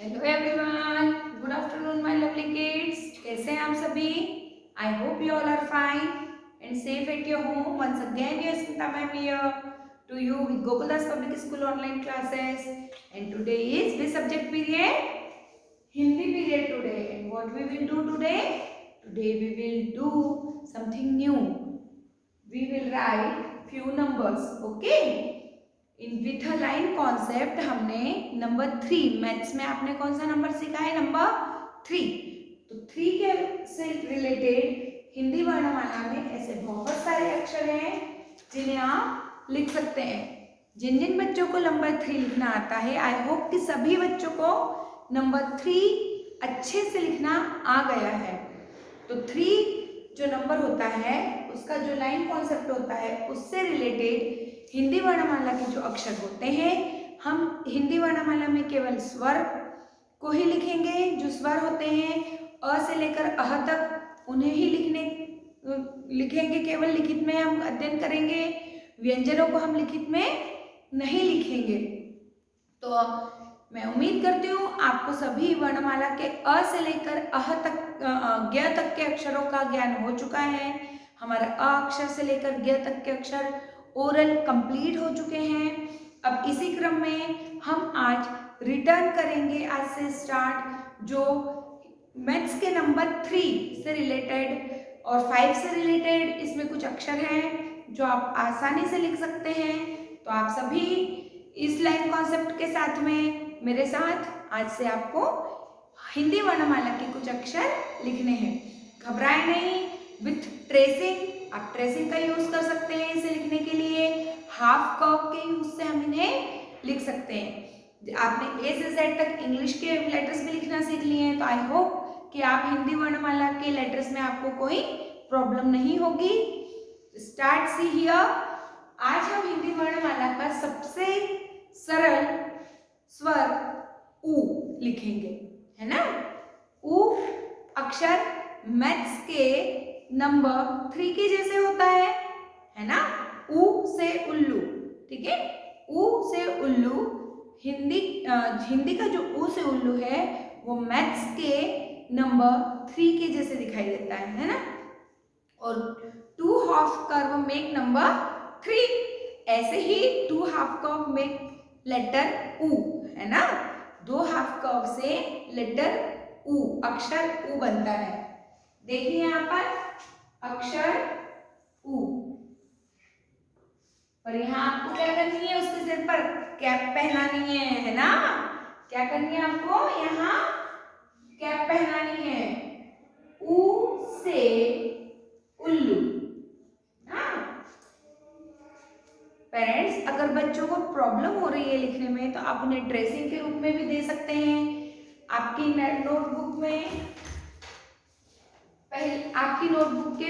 Hello everyone, good afternoon my lovely kids. कैसे हैं आप सभी? I hope you all are fine and safe at your home. Once again your Smita ma'am here to you with Gokuldas Public School online classes, and today is which subject period? Hindi period today. And what we will do today? Today we will do something new. We will write few numbers, okay? In with a line concept हमने number 3 maths में आपने कौन सा number सीखा है? Number 3। तो 3 के से रिलेटेड हिंदी वर्णमाला में ऐसे बहुत सारे अक्षर हैं जिन्हें आप लिख सकते हैं। जिन जिन बच्चों को नंबर 3 लिखना आता है, आई होप कि सभी बच्चों को नंबर 3 अच्छे से लिखना आ गया है। तो 3 जो नंबर होता है उसका जो लाइन कॉन्सेप्ट होता है उससे रिलेटेड हिंदी वर्णमाला के जो अक्षर होते हैं, हम हिंदी वर्णमाला में केवल स्वर को ही लिखेंगे। जो स्वर होते हैं अ से लेकर अह तक उन्हें ही लिखेंगे। केवल लिखित में हम अध्ययन करेंगे, व्यंजनों को हम लिखित में नहीं लिखेंगे। तो मैं उम्मीद करती हूँ आपको सभी वर्णमाला के अ से लेकर अह तक ज्ञ तक के अक्षरों का ज्ञान हो चुका है। हमारा अ अक्षर से लेकर ज्ञ तक के अक्षर ओरल कंप्लीट हो चुके हैं। अब इसी क्रम में हम आज रिटर्न करेंगे, आज से स्टार्ट, जो मैथ्स के नंबर 3 से रिलेटेड और 5 से रिलेटेड इसमें कुछ अक्षर हैं जो आप आसानी से लिख सकते हैं। तो आप सभी इस लाइन कॉन्सेप्ट के साथ में मेरे साथ आज से आपको हिंदी वर्णमाला के कुछ अक्षर लिखने हैं। घबराए नहीं, विथ ट्रेसिंग आप ट्रेसिंग का यूज कर सकते हैं इसे लिखने के लिए। हाफ कर्व के यूज से हम इन्हें लिख सकते हैं। आपने ए से जेड तक इंग्लिश के लेटर्स भी लिखना सीख लिए हैं, तो आई होप कि आप हिंदी वर्णमाला के लेटर्स में आपको कोई प्रॉब्लम नहीं होगी। Start see here. आज हम हिंदी वर्णमाला का सबसे सरल स्वर उ लिखेंगे, है ना। उ अक्षर मैथ्स के नंबर 3 के जैसे होता है ना। उ से उल्लू, ठीक है। उ से उल्लू हिंदी का जो उ से उल्लू है वो मैथ्स के नंबर 3 के जैसे दिखाई देता है ना। और 2 हाफ कर्व मेक नंबर 3, ऐसे ही 2 हाफ कर्व मेक लेटर उ, है ना। 2 हाफ कर्व से लेटर उ, अक्षर उ बनता है। देखिए यहाँ पर अक्षर उ, और यहाँ आपको क्या करनी है? उसके सिर पर कैप पहनानी है ना। क्या करनी है आपको? यहाँ कैप पहनानी है। उ से उल्लू। पेरेंट्स, अगर बच्चों को प्रॉब्लम हो रही है लिखने में तो आप उन्हें ट्रेसिंग के रूप में भी दे सकते हैं। आपकी नोटबुक में आपकी नोटबुक के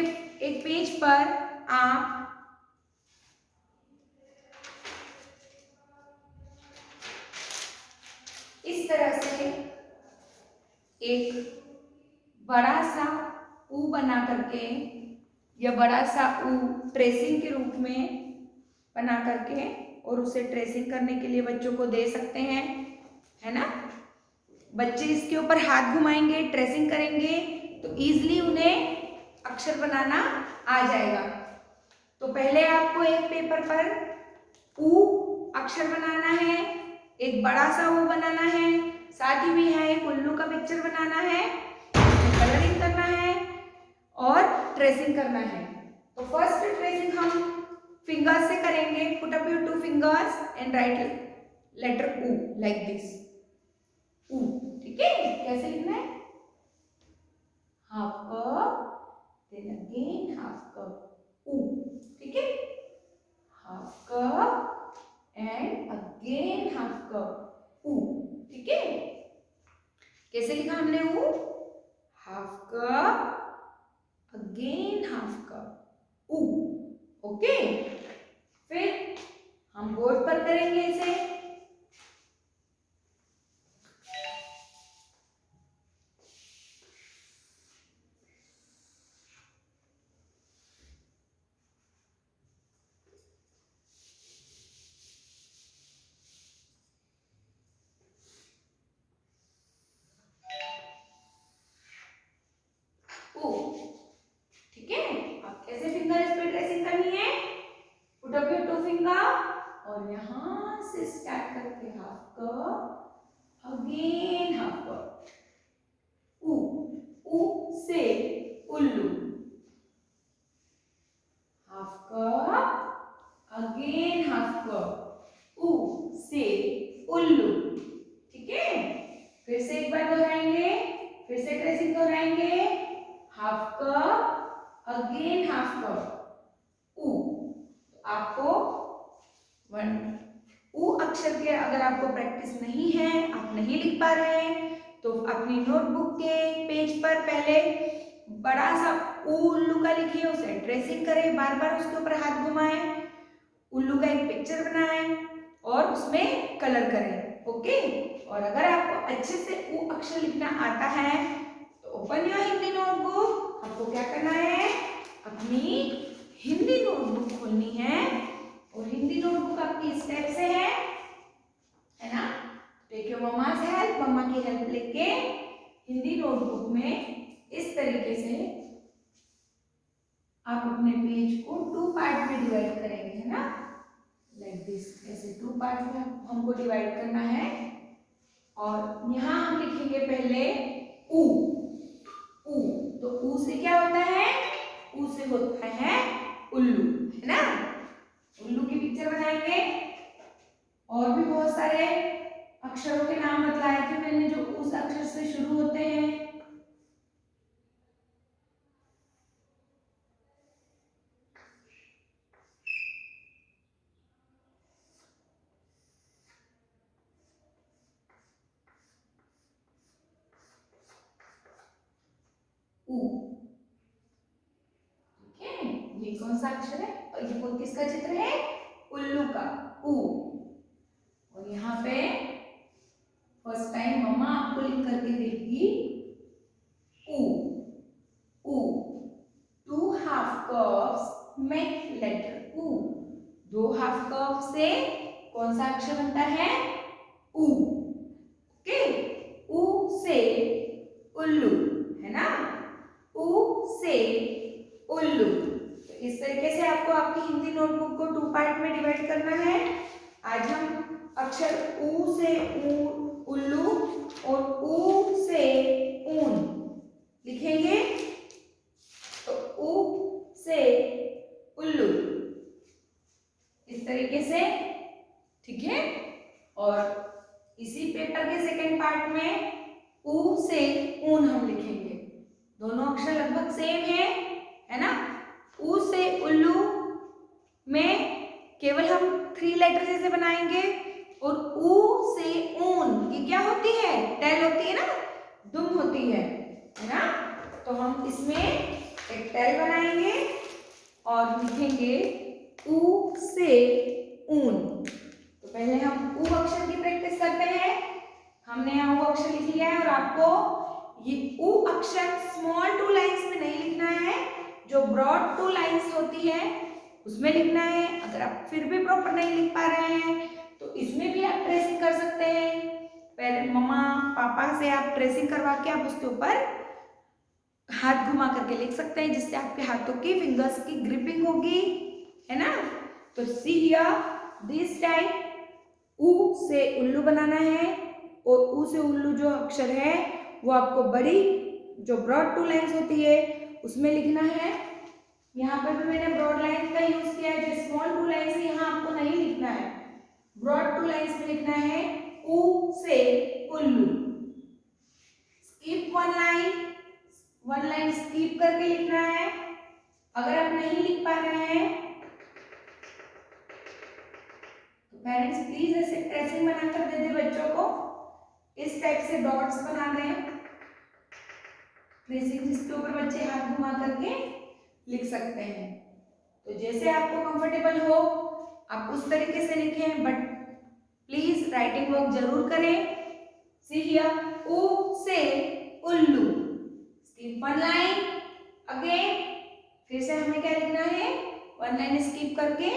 एक पेज पर आप इस तरह से एक बड़ा सा ऊ बना करके या बड़ा सा ऊ ट्रेसिंग के रूप में बना करके और उसे ट्रेसिंग करने के लिए बच्चों को दे सकते हैं, है ना। बच्चे इसके ऊपर हाथ घुमाएंगे, ट्रेसिंग करेंगे तो इजीली उन्हें अक्षर बनाना आ जाएगा। तो पहले आपको एक पेपर पर ऊ अक्षर बनाना है, एक बड़ा सा ऊ बनाना है, साथ ही में यहाँ एक उल्लू का पिक्चर बनाना है, कलरिंग करना है और ट्रेसिंग करना है। तो फर्स्ट ट्रेसिंग हम फिंगर्स से करेंगे। Put up your 2 fingers and write letter U like this. U, ठीक है। कैसे लिखना है? Half cup, then again half cup, U, ठीक है। Half cup and again half cup, U, ठीक है। कैसे लिखा हमने U? Half cup again half cup, U, okay. फिर हम बोर्ड पर करेंगे इसे। और यहाँ से स्टार्ट करके half curve, again half curve, उ से उल्लू, half curve, again half curve, उ से उल्लू। ठीक है, फिर से एक बार दोहराएंगे, फिर से ट्रेसिंग दोहराएंगे, half curve, again half curve, उ। आपको उ अक्षर के अगर आपको प्रैक्टिस नहीं है, आप नहीं लिख पा रहे हैं, तो अपनी नोटबुक के पेज पर पहले बड़ा सा उल्लू का लिखिए, उसे ट्रेसिंग करें, बार बार उसके ऊपर हाथ घुमाएं, उल्लू का एक पिक्चर बनाएं और उसमें कलर करें। ओके, और अगर आपको अच्छे से उ अक्षर लिखना आता है तो ओपन योर हिंदी नोटबुक। आपको क्या करना है, अपनी हिंदी नोटबुक खोलनी है और हिंदी नोटबुक आपकी इस टाइप से है ना। टेक योर मम्मा's हेल्प, मम्मा की हेल्प लेके हिंदी नोटबुक में इस तरीके से आप अपने पेज को 2 पार्ट में डिवाइड करेंगे, है ना, लाइक दिस। ऐसे 2 पार्ट में हमको डिवाइड करना है और यहाँ हम लिखेंगे पहले उ। तो उ से क्या होता है, उ से होता है उल्लू, है ना। उल्लू की पिक्चर बनाएंगे और भी बहुत सारे अक्षरों के नाम बतलाए थे मैंने जो उस अक्षर से शुरू होते हैं। उ, ठीक है, ये कौन सा अक्षर है और ये कौन किसका चित्र है, उल्लू का, उ। और यहाँ पे फर्स्ट टाइम मम्मा आपको लिख करके देगी उ। 2 हाफ कर्व्स मेक लेटर उ। 2 हाफ कर्व से कौन सा अक्षर बनता है, उ। ओके, उ से उल्लू, है ना, उ से उल्लू। तो इस तरीके से आपको आपकी हिंदी नोटबुक को 2 पार्ट में डिवाइड करना है। आज हम अक्षर उ से उल्लू और उ से ऊन लिखेंगे। तो उ से उल्लू इस तरीके से, ठीक है। और इसी पेपर के सेकंड पार्ट में उ से ऊन हम लिखेंगे। दोनों अक्षर लगभग सेम है ना। उ से उल्लू में केवल हम 3 लेटर जैसे बनाएंगे और उ से ऊन ये क्या होती है, टेल होती है ना, दुम होती है ना। तो हम इसमें एक टेल बनाएंगे और लिखेंगे उ से ऊन। तो पहले हम उ अक्षर की प्रैक्टिस करते हैं। हमने यहाँ उ अक्षर लिख लिया है और आपको ये उ अक्षर स्मॉल 2 लाइंस में नहीं लिखना है, जो ब्रॉड 2 लाइंस होती है उसमें लिखना है। अगर आप फिर भी प्रॉपर नहीं लिख पा रहे हैं तो इसमें भी आप ट्रेसिंग कर सकते हैं। पहले मम्मा पापा से आप ट्रेसिंग करवा के आप उसके ऊपर हाथ घुमा करके लिख सकते हैं, जिससे आपके हाथों की फिंगर्स की ग्रिपिंग होगी, है ना। तो सी हियर दिस टाइप उ से उल्लू बनाना है और उ से उल्लू जो अक्षर है वो आपको बड़ी जो ब्रॉड 2 लाइंस होती है उसमें लिखना है। यहाँ पर भी मैंने ब्रॉड लाइन का यूज किया है, जो स्मॉल 2 लाइंस यहाँ आपको नहीं लिखना है, ब्रॉड 2 लाइंस में लिखना है उ से उल्लू। स्किप 1 लाइन स्किप करके लिखना है। अगर आप नहीं लिख पा रहे हैं तो पेरेंट्स प्लीज ऐसे ट्रेसिंग बनाकर दे दे बच्चों को, इस टाइप से डॉट्स बना दें, ट्रेसिंग जिसके ऊपर बच्चे हाथ घुमा करके लिख सकते हैं। तो जैसे आपको कंफर्टेबल हो आप उस तरीके से लिखें, बट प्लीज राइटिंग वर्क जरूर करें। सी हियर उ से उल्लू, स्किप 1 लाइन, अगेन फिर से हमें क्या लिखना है, 1 लाइन स्किप करके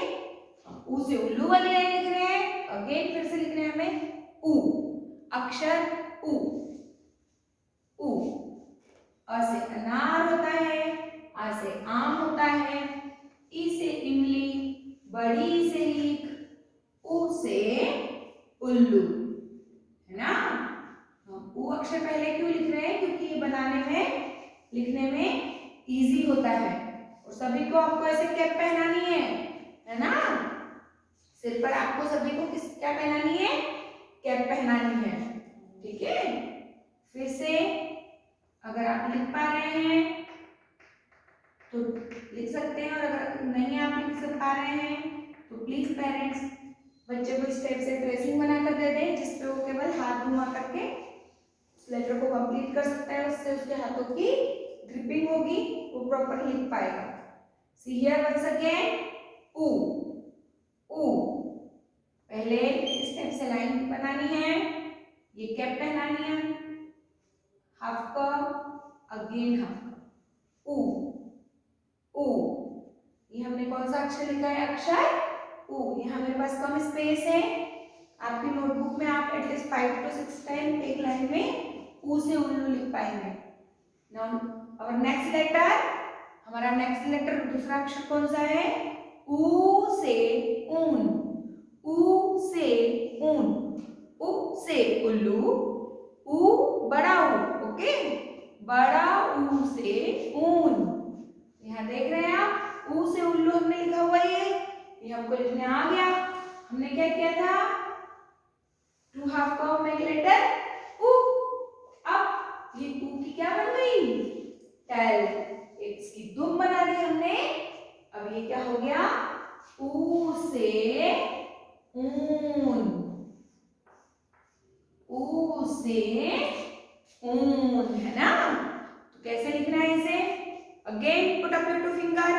उ से उल्लू वाली लाइन लिख रहे हैं, अगेन फिर से लिखना है हमें उ, अक्षर उ। अ से अनार होता है, आ से आम होता है, ई से इमली, बड़ी से ईख, उ से उल्लू, है ना। उ अक्षर पहले क्यों लिख रहे हैं? क्योंकि ये बनाने में, लिखने में इजी होता है। और सभी को आपको ऐसे कैप पहनानी है ना। सिर पर आपको सभी को क्या पहनानी है? कैप पहनानी है, ठीक है। फिर से अगर आप लिख पा रहे हैं तो लिख सकते हैं, और अगर नहीं आप लिख पा रहे हैं तो प्लीज पेरेंट्स बच्चे को इस टाइप से ट्रेसिंग बनाकर दे दें, जिसपे वो केवल हाथ घुमा करके उस लेटर को कंप्लीट कर सकता है। उससे उसके हाथों की ग्रिपिंग होगी, वो प्रॉपर लिख पाएगा। सी हियर वंस अगेन, उ उ पहले इस टाइप से लाइन बनानी है, ये कैप पहनानी है, half cup again half cup, उ उ। ये हमने कौन सा अक्षर लिखा है? अक्षर उ। यहाँ मेरे पास कम स्पेस है, आपकी नोटबुक में आप एटलीस्ट 5 to 6 टाइम एक लाइन में उ से उल्लू लिख पाएंगे। नाउ और नेक्स्ट लेटर, हमारा नेक्स्ट लेटर दूसरा अक्षर कौन सा है? उ से ऊन, उ से ऊन, उ से उल्लू, उ बड़ा उ, ओके, बड़ा उ से ऊन। यहाँ देख रहे हैं आप, उ से उल्लू हमने लिखा हुआ है, ये हमको लिखने आ गया। हमने क्या किया था? टू हाफ का मेक लेटर उ। अब ये उ की क्या बन गई? टेल, एक इसकी दुम बना दी हमने। अब ये क्या हो गया? उ से ऊन, उ से ऊन, है ना। तो कैसे लिखना है इसे? Again put up your two finger,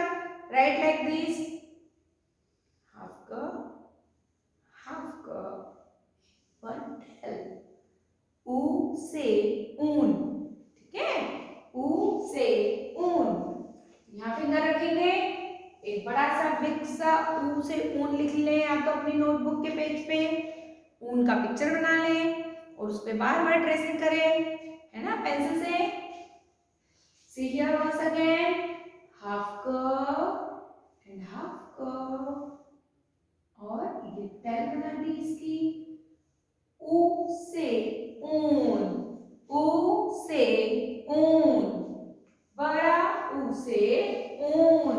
right like this, half cup, one tail, उ से ऊन, ठीक है, उ से ऊन। यहाँ फिंगर रखेंगे, एक बड़ा सा बिग सा उ से ऊन लिख लें, या तो अपनी नोटबुक के पेज पे ऊन का पिक्चर बना लें और उस पर बार बार ट्रेसिंग करें, है ना, पेंसिल से। See here once again, half cup and half cup, और ये टेल बना दी इसकी, उ से ऊन, उ से ऊन, बड़ा उ से ऊन,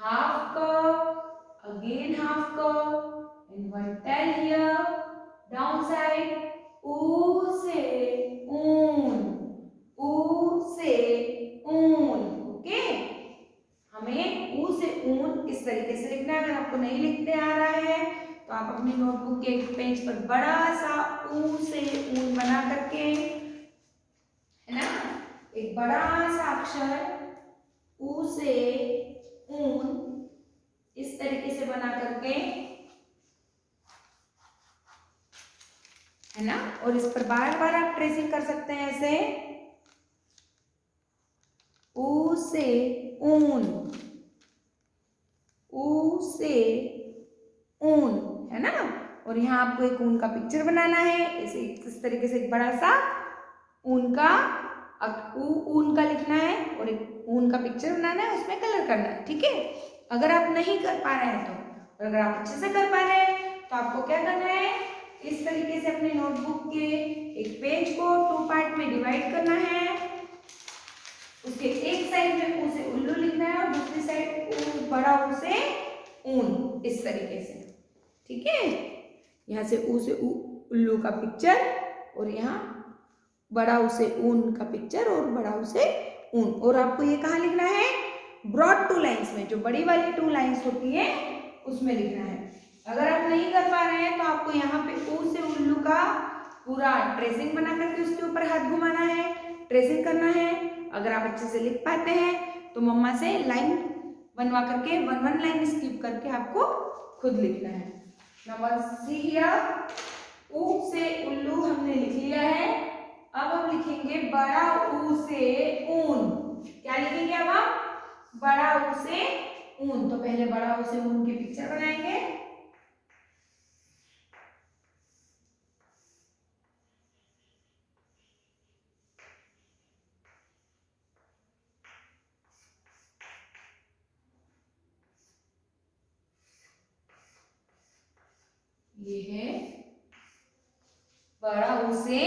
half cup again half cup and one tail here down side, उ से ऊन, उ से ऊन, ओके। हमें उ से ऊन इस तरीके से लिखना है। अगर आपको नहीं लिखते आ रहा है तो आप अपनी नोटबुक के पेज पर बड़ा सा उ से ऊन बना करके, है ना, एक बड़ा सा अक्षर उ से ऊन इस तरीके से बना करके, है ना, और इस पर बार बार आप ट्रेसिंग कर सकते हैं ऐसे, उ से ऊन, उ से ऊन, है ना। और यहाँ आपको एक ऊन का पिक्चर बनाना है, ऐसे इस तरीके से एक बड़ा सा ऊन का ऊन का लिखना है और एक ऊन का पिक्चर बनाना है, उसमें कलर करना है, ठीक है। अगर आप नहीं कर पा रहे हैं तो, और अगर आप अच्छे से कर पा रहे हैं तो आपको क्या करना है? इस तरीके से अपने नोटबुक के एक पेज को 2 पार्ट में डिवाइड करना है, उसके एक साइड में ऊ से उल्लू लिखना है और दूसरी साइड ऊ बड़ा ऊ से ऊन, इस तरीके से, ठीक है। यहाँ से ऊ से उल्लू का पिक्चर और यहाँ बड़ा ऊ से ऊन का पिक्चर और बड़ा ऊ से ऊन। और आपको ये कहाँ लिखना है? ब्रॉड 2 लाइन्स में, जो बड़ी वाली 2 लाइन्स होती है उसमें लिखना है। अगर आप नहीं कर पा रहे हैं तो आपको यहाँ पे ऊ से उल्लू का पूरा ट्रेसिंग बना करके उसके ऊपर हाथ घुमाना है, ट्रेसिंग करना है। अगर आप अच्छे से लिख पाते हैं तो मम्मा से लाइन बनवा करके 1 लाइन स्किप करके आपको खुद लिखना है। नंबर सी हियर, ऊ से उल्लू हमने लिख लिया है। अब हम लिखेंगे बड़ा ऊ से ऊन। क्या लिखेंगे अब हम? बड़ा ऊ से ऊन। तो पहले बड़ा ऊ से ऊन की पिक्चर बनाएंगे। ये है बड़ा ऊ से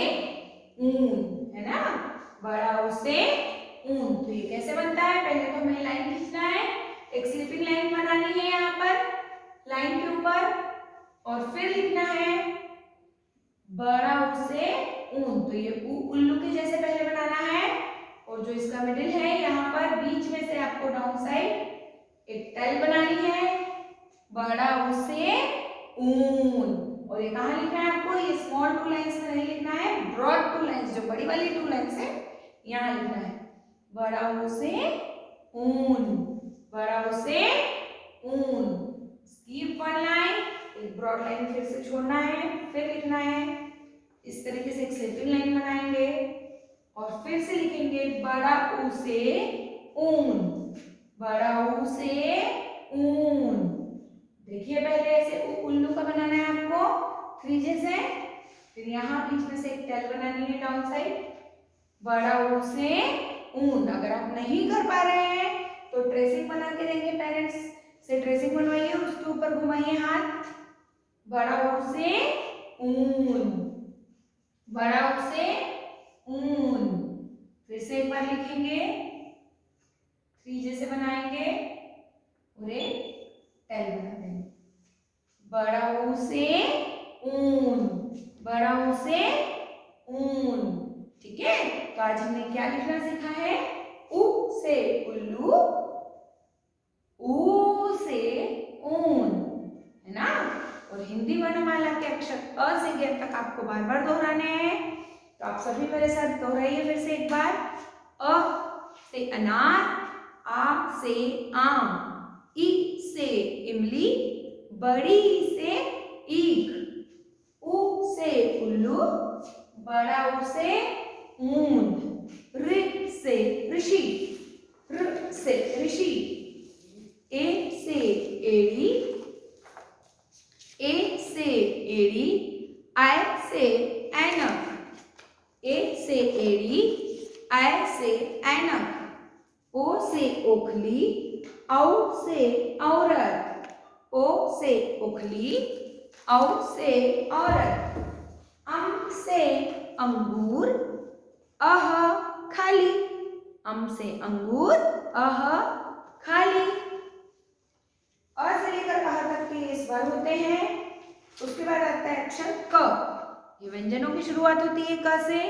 ऊन, है ना, बड़ा ऊ से ऊन। तो ये कैसे बनता है, पहले तो हमें लाइन खींचना है, एक स्लीपिंग लाइन बनानी है यहाँ पर लाइन के ऊपर, और फिर लिखना है बड़ा ऊ से ऊन। तो ये उल्लू के जैसे पहले बनाना है, और जो इसका मिडिल है यहाँ पर बीच में से आपको डाउन साइड एक टेल बनानी है, बड़ा ऊ से ऊन। और ये कहाँ लिखना है आपको, ये स्मॉल टू लाइंस में नहीं लिखना है, ब्रॉड टू लाइंस, जो बड़ी वाली टू लाइंस है यहाँ लिखना है, बड़ा ऊ से ऊन, बड़ा ऊ से ऊन। स्कीप वन लाइन, एक ब्रॉड लाइन फिर से छोड़ना है, फिर लिखना है, इस तरीके से एक स्लीपिंग लाइन बनाएंगे और फिर से लिखेंगे बड़ा ऊ से ऊन, बड़ा ऊ से ऊन। देखिए पहले ऐसे उल्लू का बनाना है आपको 3 जैसे, फिर यहाँ बीच में से एक टेल बनानी है डाउन साइड, बड़ा ऊ से ऊन। अगर आप नहीं कर पा रहे हैं तो ट्रेसिंग बना के देंगे, पेरेंट्स से ट्रेसिंग बनवाइए और उसके ऊपर घुमाइए हाथ, बड़ा ऊ से ऊन, बड़ा ऊ से ऊन। फिर से एक बार लिखेंगे, 3 जैसे बनाएंगे और एक टेल बना देंगे, बड़ा ऊ से ऊन, बड़ा ऊ से ऊन। ठीक है, तो आज हमने क्या लिखना सीखा है, उ से उल्लू, ऊ से ऊन, है ना। और हिंदी वर्णमाला के अक्षर अ से ग तक आपको बार बार दोहराने हैं, तो आप सभी मेरे साथ दोहराइए फिर से एक बार, अ से अनार, आ से आम, ई से इमली, बड़ी से ईख, उ से उल्लू, बड़ा ऊ से ऊन, ऋ से ऋषि, ऋ से ऋषि, ए से एड़ी, ए से एड़ी, आई से ऐनक, ए से एड़ी, आई से ऐनक, ओ से ओखली, औ से औरत, ओ से ओखली, औ से औरत, अम से अंगूर, अह खाली, अम से अंगूर, अह खाली। अ से लेकर अह तक के ये स्वर होते हैं। उसके बाद आता है अक्षर क। ये व्यंजनों की शुरुआत होती है क से।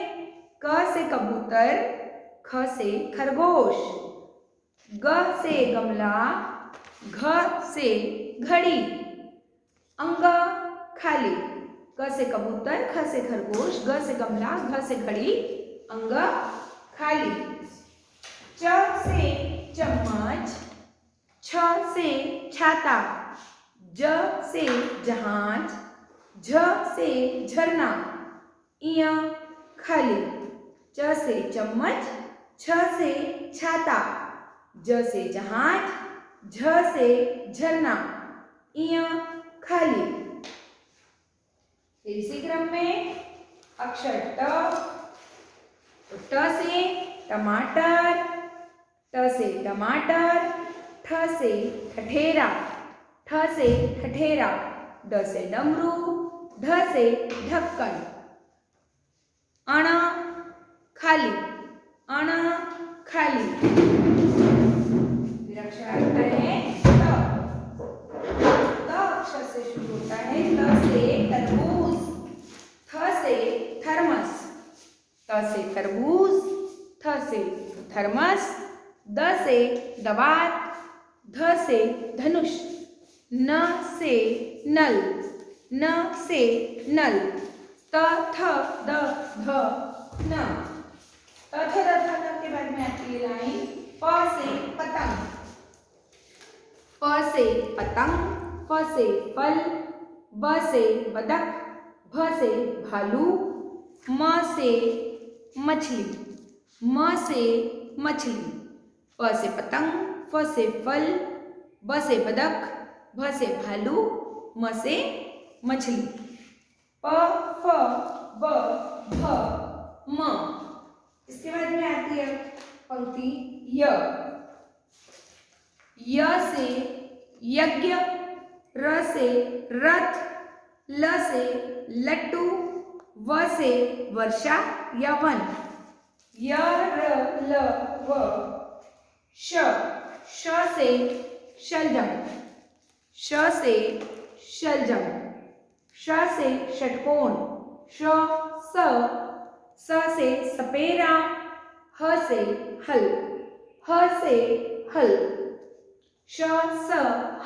क से कबूतर, ख से खरगोश, ग से गमला, घ से घड़ी, अंग खाली। क से कबूतर, ख से खरगोश, ग से गमला, घ से घड़ी, अंग खाली। च से चम्मच, छ से छाता, ज से जहाज, झ से झरना, इय खाली। च से चम्मच, छ से छाता, ज से जहाज, झ से झरना, इय खाली। फिर इसी क्रम में अक्षर ट। ट से टमाटर, ट से टमाटर, ठ से ठठेरा, ठ से ठठेरा, ड से डमरू, ढ से ढक्कन, अण खाली, अण खाली। फिर अक्षर आता है त। त अक्षर से शुरू होता है, त से तरबूज, थ से थर्मस, त से तरबूज, थ से थर्मस, द से दवात, ध से धनुष, न से नल, न से नल, त थ द ध न। त थ द ध न के बाद में आती है लाइन प से पतंग, प से पतंग, फ से फल, ब से बदक, भ से भालू, म से मछली, म से मछली, प से पतंग, फ से फल, ब से बदक, भ से भालू, म से मछली। प फ ब भ म। इसके बाद में आती है पंक्ति य। य से यज्ञ, र से रथ, ल से लट्टू, व से वर्षा या वन, य र ल व, श से शलजम, श से शलजम, श से षटकोण, स से सपेरा, ह से हल, ह से हल, श स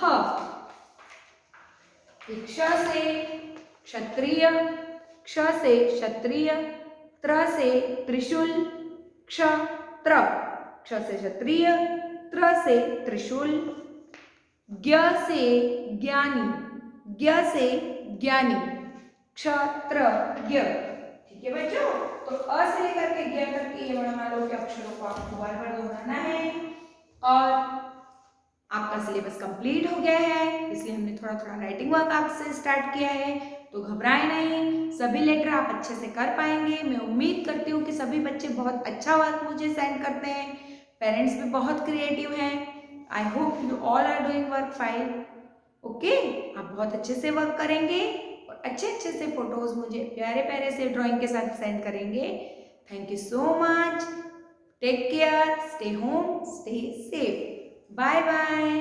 ह, क्ष से क्षत्रिय, क्ष से क्षत्रिय, त्र से त्रिशूल, क्षत्र, क्ष से क्षत्रिय, त्र से त्रिशूल, ज्ञ से ज्ञानी, ज्ञ से ज्ञानी, क्षत्रज्ञ। ठीक है बच्चों, तो अ से लेकर के ज्ञ तक के ये वर्णमालों के अक्षरों को आपको बार बार दोहराना है और आपका सिलेबस कंप्लीट हो गया है, इसलिए हमने थोड़ा थोड़ा राइटिंग वर्क आपसे स्टार्ट किया है। तो घबराएं नहीं, सभी लेटर आप अच्छे से कर पाएंगे। मैं उम्मीद करती हूँ कि सभी बच्चे बहुत अच्छा वर्क मुझे सेंड करते हैं, पेरेंट्स भी बहुत क्रिएटिव हैं। I hope you all are doing work fine. Okay, आप बहुत अच्छे से वर्क करेंगे और अच्छे अच्छे से फोटोज मुझे प्यारे प्यारे से ड्राइंग के साथ सेंड करेंगे। Thank you so much, take care, stay home, stay safe, bye bye.